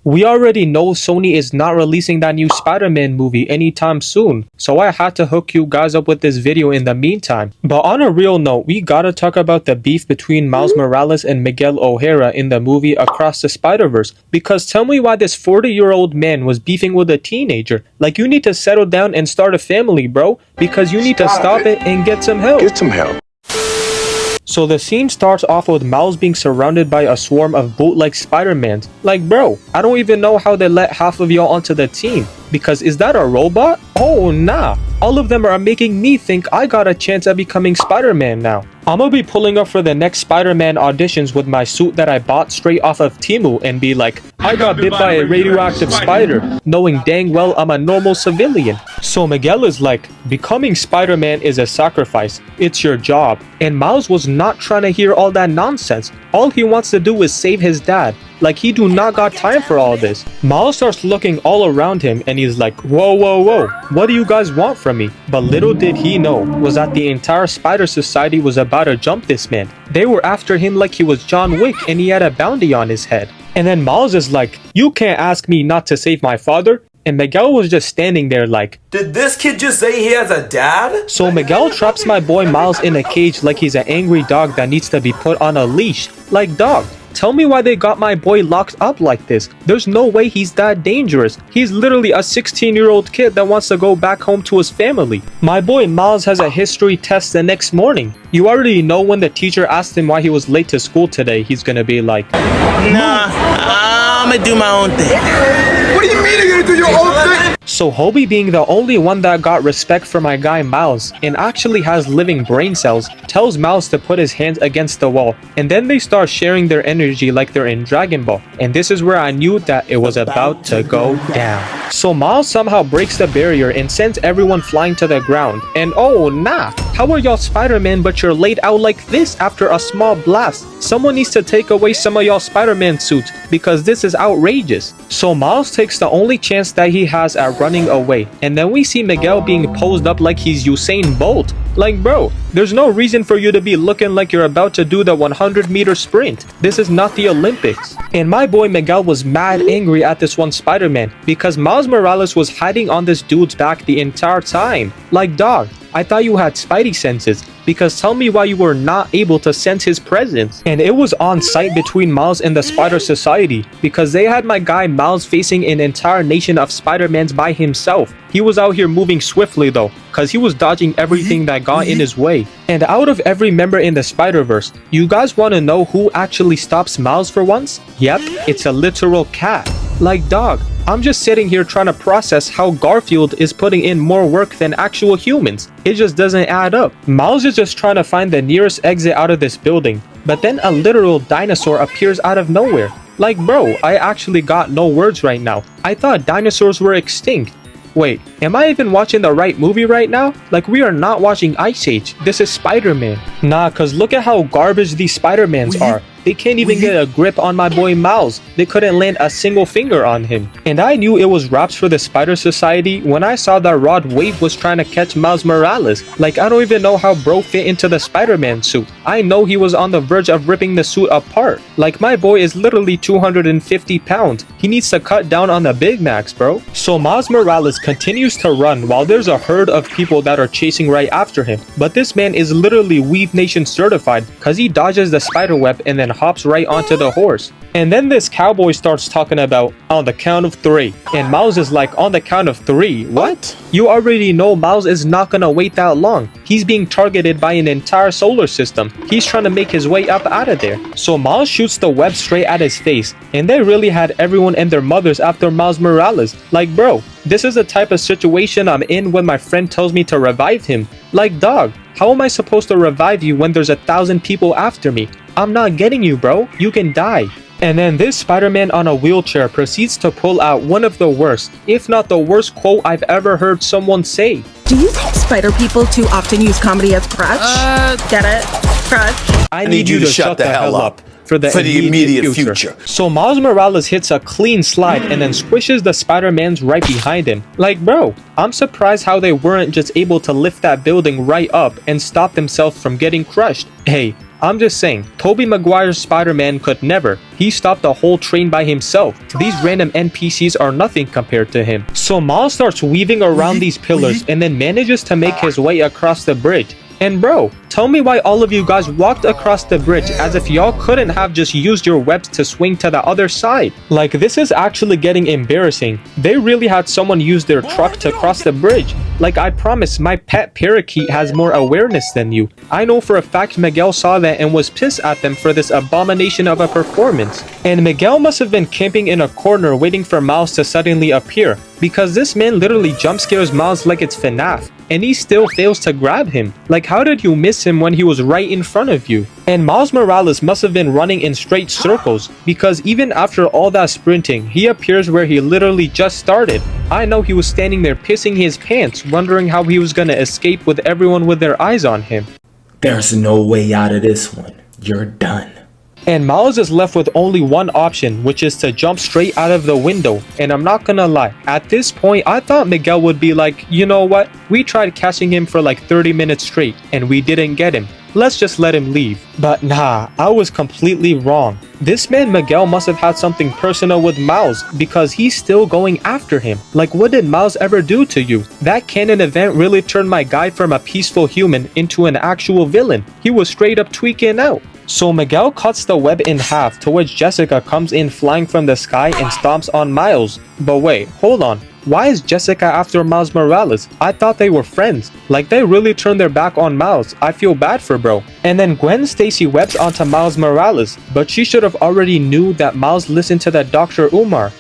We already know Sony is not releasing that new Spider-Man movie anytime soon, so I had to hook you guys up with this video in the meantime. But on a real note, we gotta talk about the beef between Miles Morales and Miguel O'Hara in the movie Across the Spider-Verse, because tell me why this 40-year-old man was beefing with a teenager. Like, you need to settle down and start a family, bro, because you need to stop it and get some help. Get some help. So the scene starts off with Miles being surrounded by a swarm of boot-like Spider-Mans. Like, bro, I don't even know how they let half of y'all onto the team. Because is that a robot? Oh, nah. All of them are making me think I got a chance at becoming Spider-Man now. I'ma be pulling up for the next Spider-Man auditions with my suit that I bought straight off of Temu and be like, I got bit by a radioactive spider, knowing dang well I'm a normal civilian. So Miguel is like, becoming Spider-Man is a sacrifice. It's your job. And Miles was not trying to hear all that nonsense. All he wants to do is save his dad. Like, he do not got time for all this. Miles starts looking all around him and he's like, whoa, whoa, whoa, what do you guys want from me? But little did he know was that the entire Spider Society was about to jump this man. They were after him like he was John Wick and he had a bounty on his head. And then Miles is like, you can't ask me not to save my father. And Miguel was just standing there like, did this kid just say he has a dad? So Miguel traps my boy Miles in a cage like he's an angry dog that needs to be put on a leash. Like, dog, tell me why they got my boy locked up like this. There's no way he's that dangerous. He's literally a 16-year-old kid that wants to go back home to his family. My boy Miles has a history test the next morning. You already know when the teacher asked him why he was late to school today, he's gonna be like, nah, I'm gonna do my own thing. What do you mean you're gonna do your own thing? So Hobie, being the only one that got respect for my guy Miles and actually has living brain cells, tells Miles to put his hands against the wall, and then they start sharing their energy like they're in Dragon Ball. And this is where I knew that it was about to go down. So Miles somehow breaks the barrier and sends everyone flying to the ground. And oh nah, how are y'all Spider-Man but you're laid out like this after a small blast? Someone needs to take away some of y'all Spider-Man suits because this is outrageous. So Miles takes the only chance that he has at running away, and then we see Miguel being posed up like he's Usain Bolt. Like, bro, there's no reason for you to be looking like you're about to do the 100-meter sprint. This is not the Olympics. And my boy Miguel was mad angry at this one Spider-Man because Miles Morales was hiding on this dude's back the entire time. Like, dog, I thought you had spidey senses, because tell me why you were not able to sense his presence. And it was on site between Miles and the Spider Society, because they had my guy Miles facing an entire nation of Spider-Mans by himself. He was out here moving swiftly though, cause he was dodging everything that got in his way. And out of every member in the Spider-Verse, you guys want to know who actually stops Miles for once? Yep, it's a literal cat. Like, dog, I'm just sitting here trying to process how Garfield is putting in more work than actual humans. It just doesn't add up. Miles is just trying to find the nearest exit out of this building, but then a literal dinosaur appears out of nowhere. Like, bro, I actually got no words right now. I thought dinosaurs were extinct. Wait, am I even watching the right movie right now? Like, we are not watching Ice Age. This is Spider-Man. Nah, cause look at how garbage these Spider-Mans are. They can't even get a grip on my boy Miles. They couldn't land a single finger on him. And I knew it was wraps for the Spider Society when I saw that Rod Wave was trying to catch Miles Morales. Like, I don't even know how bro fit into the Spider-Man suit. I know he was on the verge of ripping the suit apart. Like, my boy is literally 250 pounds. He needs to cut down on the Big Macs, bro. So Miles Morales continues to run while there's a herd of people that are chasing right after him. But this man is literally Weave Nation certified, cause he dodges the spider web and then hops right onto the horse. And then this cowboy starts talking about on the count of 3. And Miles is like, on the count of 3, what? You already know Miles is not gonna wait that long. He's being targeted by an entire solar system. He's trying to make his way up out of there. So Miles shoots the web straight at his face. And they really had everyone and their mothers after Miles Morales. Like, bro, this is the type of situation I'm in when my friend tells me to revive him. Like, dog, how am I supposed to revive you when there's 1,000 people after me? I'm not getting you, bro. You can die. And then this Spider-Man on a wheelchair proceeds to pull out one of the worst, if not the worst quote I've ever heard someone say. Do you think spider people too often use comedy as crutch? Get it? Crutch? I need you to shut the hell up for the immediate future. So Miles Morales hits a clean slide and then squishes the Spider-Mans right behind him. Like, bro, I'm surprised how they weren't just able to lift that building right up and stop themselves from getting crushed. Hey, I'm just saying, Tobey Maguire's Spider-Man could never. He stopped the whole train by himself. These random NPCs are nothing compared to him. So Miles starts weaving around these pillars and then manages to make his way across the bridge. And bro, tell me why all of you guys walked across the bridge as if y'all couldn't have just used your webs to swing to the other side. Like, this is actually getting embarrassing. They really had someone use their truck to cross the bridge. Like, I promise, my pet parakeet has more awareness than you. I know for a fact Miguel saw that and was pissed at them for this abomination of a performance. And Miguel must have been camping in a corner waiting for Miles to suddenly appear, because this man literally jump scares Miles like it's FNAF, and he still fails to grab him. Like, how did you miss him when he was right in front of you? And Miles Morales must have been running in straight circles, because even after all that sprinting, he appears where he literally just started. I know he was standing there pissing his pants, wondering how he was gonna escape with everyone with their eyes on him. There's no way out of this one. You're done. And Miles is left with only one option, which is to jump straight out of the window. And I'm not gonna lie, at this point I thought Miguel would be like, you know what, we tried catching him for like 30 minutes straight and we didn't get him. Let's just let him leave. But nah, I was completely wrong. This man Miguel must have had something personal with Miles, because he's still going after him. Like, what did Miles ever do to you? That canon event really turned my guy from a peaceful human into an actual villain. He was straight up tweaking out. So Miguel cuts the web in half, to which Jessica comes in flying from the sky and stomps on Miles. But wait, hold on. Why is Jessica after Miles Morales? I thought they were friends. Like, they really turned their back on Miles. I feel bad for bro. And then Gwen Stacy webs onto Miles Morales, but she should have already knew that Miles listened to that Dr. Umar.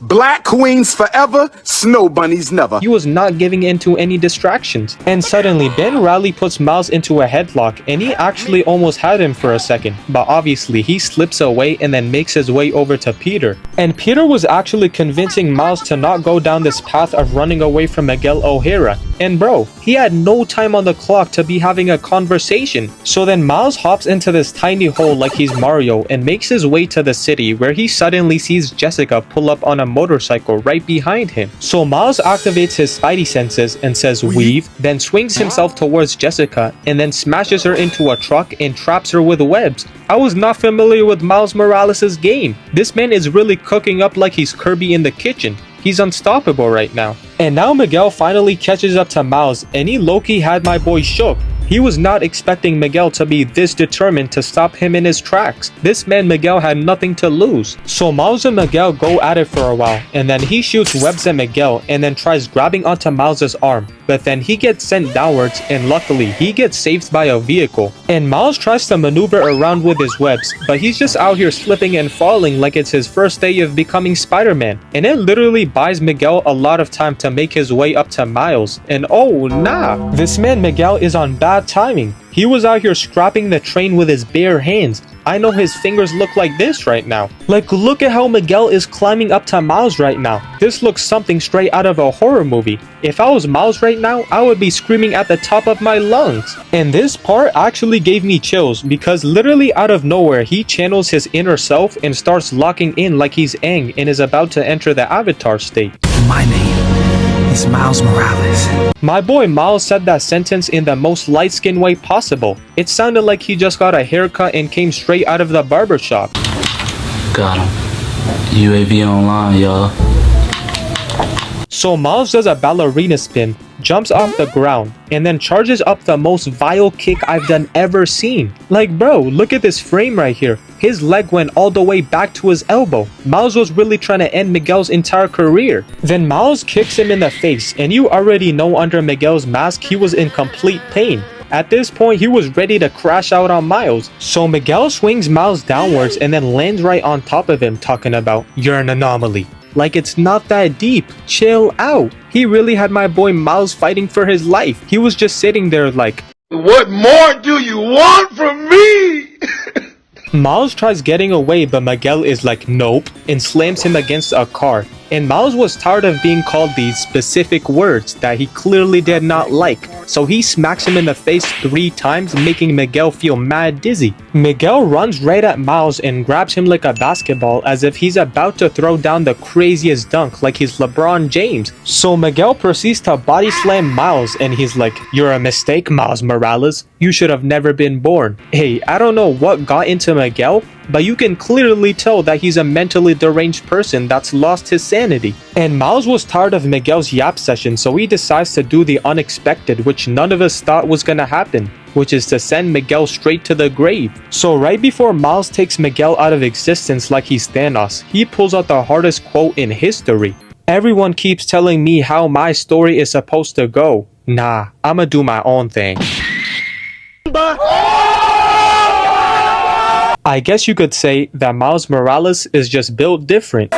Black queens forever, snow bunnies never. He was not giving in to any distractions. And suddenly, Ben Riley puts Miles into a headlock, and he actually almost had him for a second. But obviously, he slips away and then makes his way over to Peter. And Peter was actually convincing Miles to not go down this path of running away from Miguel O'Hara. And bro, he had no time on the clock to be having a conversation. So then Miles hops into this tiny hole like he's Mario and makes his way to the city, where he suddenly sees Jessica pull up on a motorcycle right behind him. So Miles activates his spidey senses and says weave, then swings himself towards Jessica and then smashes her into a truck and traps her with webs. I was not familiar with Miles Morales' game. This man is really cooking up like he's Kirby in the kitchen. He's unstoppable right now. And now Miguel finally catches up to Miles, and he low-key had my boy shook. He was not expecting Miguel to be this determined to stop him in his tracks. This man Miguel had nothing to lose. So Miles and Miguel go at it for a while, and then he shoots webs at Miguel and then tries grabbing onto Miles' arm. But then he gets sent downwards, and luckily he gets saved by a vehicle. And Miles tries to maneuver around with his webs, but he's just out here slipping and falling like it's his first day of becoming Spider-Man. And it literally buys Miguel a lot of time to make his way up to Miles. And oh nah, this man Miguel is on bad timing. He was out here scrapping the train with his bare hands. I know his fingers look like this right now. Like, look at how Miguel is climbing up to Miles right now. This looks something straight out of a horror movie. If I was Miles right now, I would be screaming at the top of my lungs. And this part actually gave me chills, because literally out of nowhere, he channels his inner self and starts locking in like he's Aang and is about to enter the Avatar state. My name is Miles Morales. My boy Miles said that sentence in the most light-skinned way possible. It sounded like he just got a haircut and came straight out of the barbershop. Got him. UAV online, y'all. So Miles does a ballerina spin, jumps off the ground, and then charges up the most vile kick I've done ever seen. Like bro, look at this frame right here. His leg went all the way back to his elbow. Miles was really trying to end Miguel's entire career. Then Miles kicks him in the face, and you already know under Miguel's mask he was in complete pain. At this point, he was ready to crash out on Miles. So Miguel swings Miles downwards and then lands right on top of him, talking about, "You're an anomaly." Like, it's not that deep. Chill out. He really had my boy Miles fighting for his life. He was just sitting there like, What more do you want from me? Miles tries getting away, but Miguel is like, nope, and slams him against a car. And Miles was tired of being called these specific words that he clearly did not like, so he smacks him in the face 3 times, making Miguel feel mad dizzy. Miguel runs right at Miles and grabs him like a basketball as if he's about to throw down the craziest dunk like he's LeBron James. So Miguel proceeds to body slam Miles and he's like, "You're a mistake, Miles Morales. You should have never been born." Hey, I don't know what got into Miguel, but you can clearly tell that he's a mentally deranged person that's lost his sanity. And Miles was tired of Miguel's yap session, so he decides to do the unexpected, which none of us thought was gonna happen, which is to send Miguel straight to the grave. So right before Miles takes Miguel out of existence like he's Thanos, he pulls out the hardest quote in history. "Everyone keeps telling me how my story is supposed to go. Nah, I'ma do my own thing." I guess you could say that Miles Morales is just built different.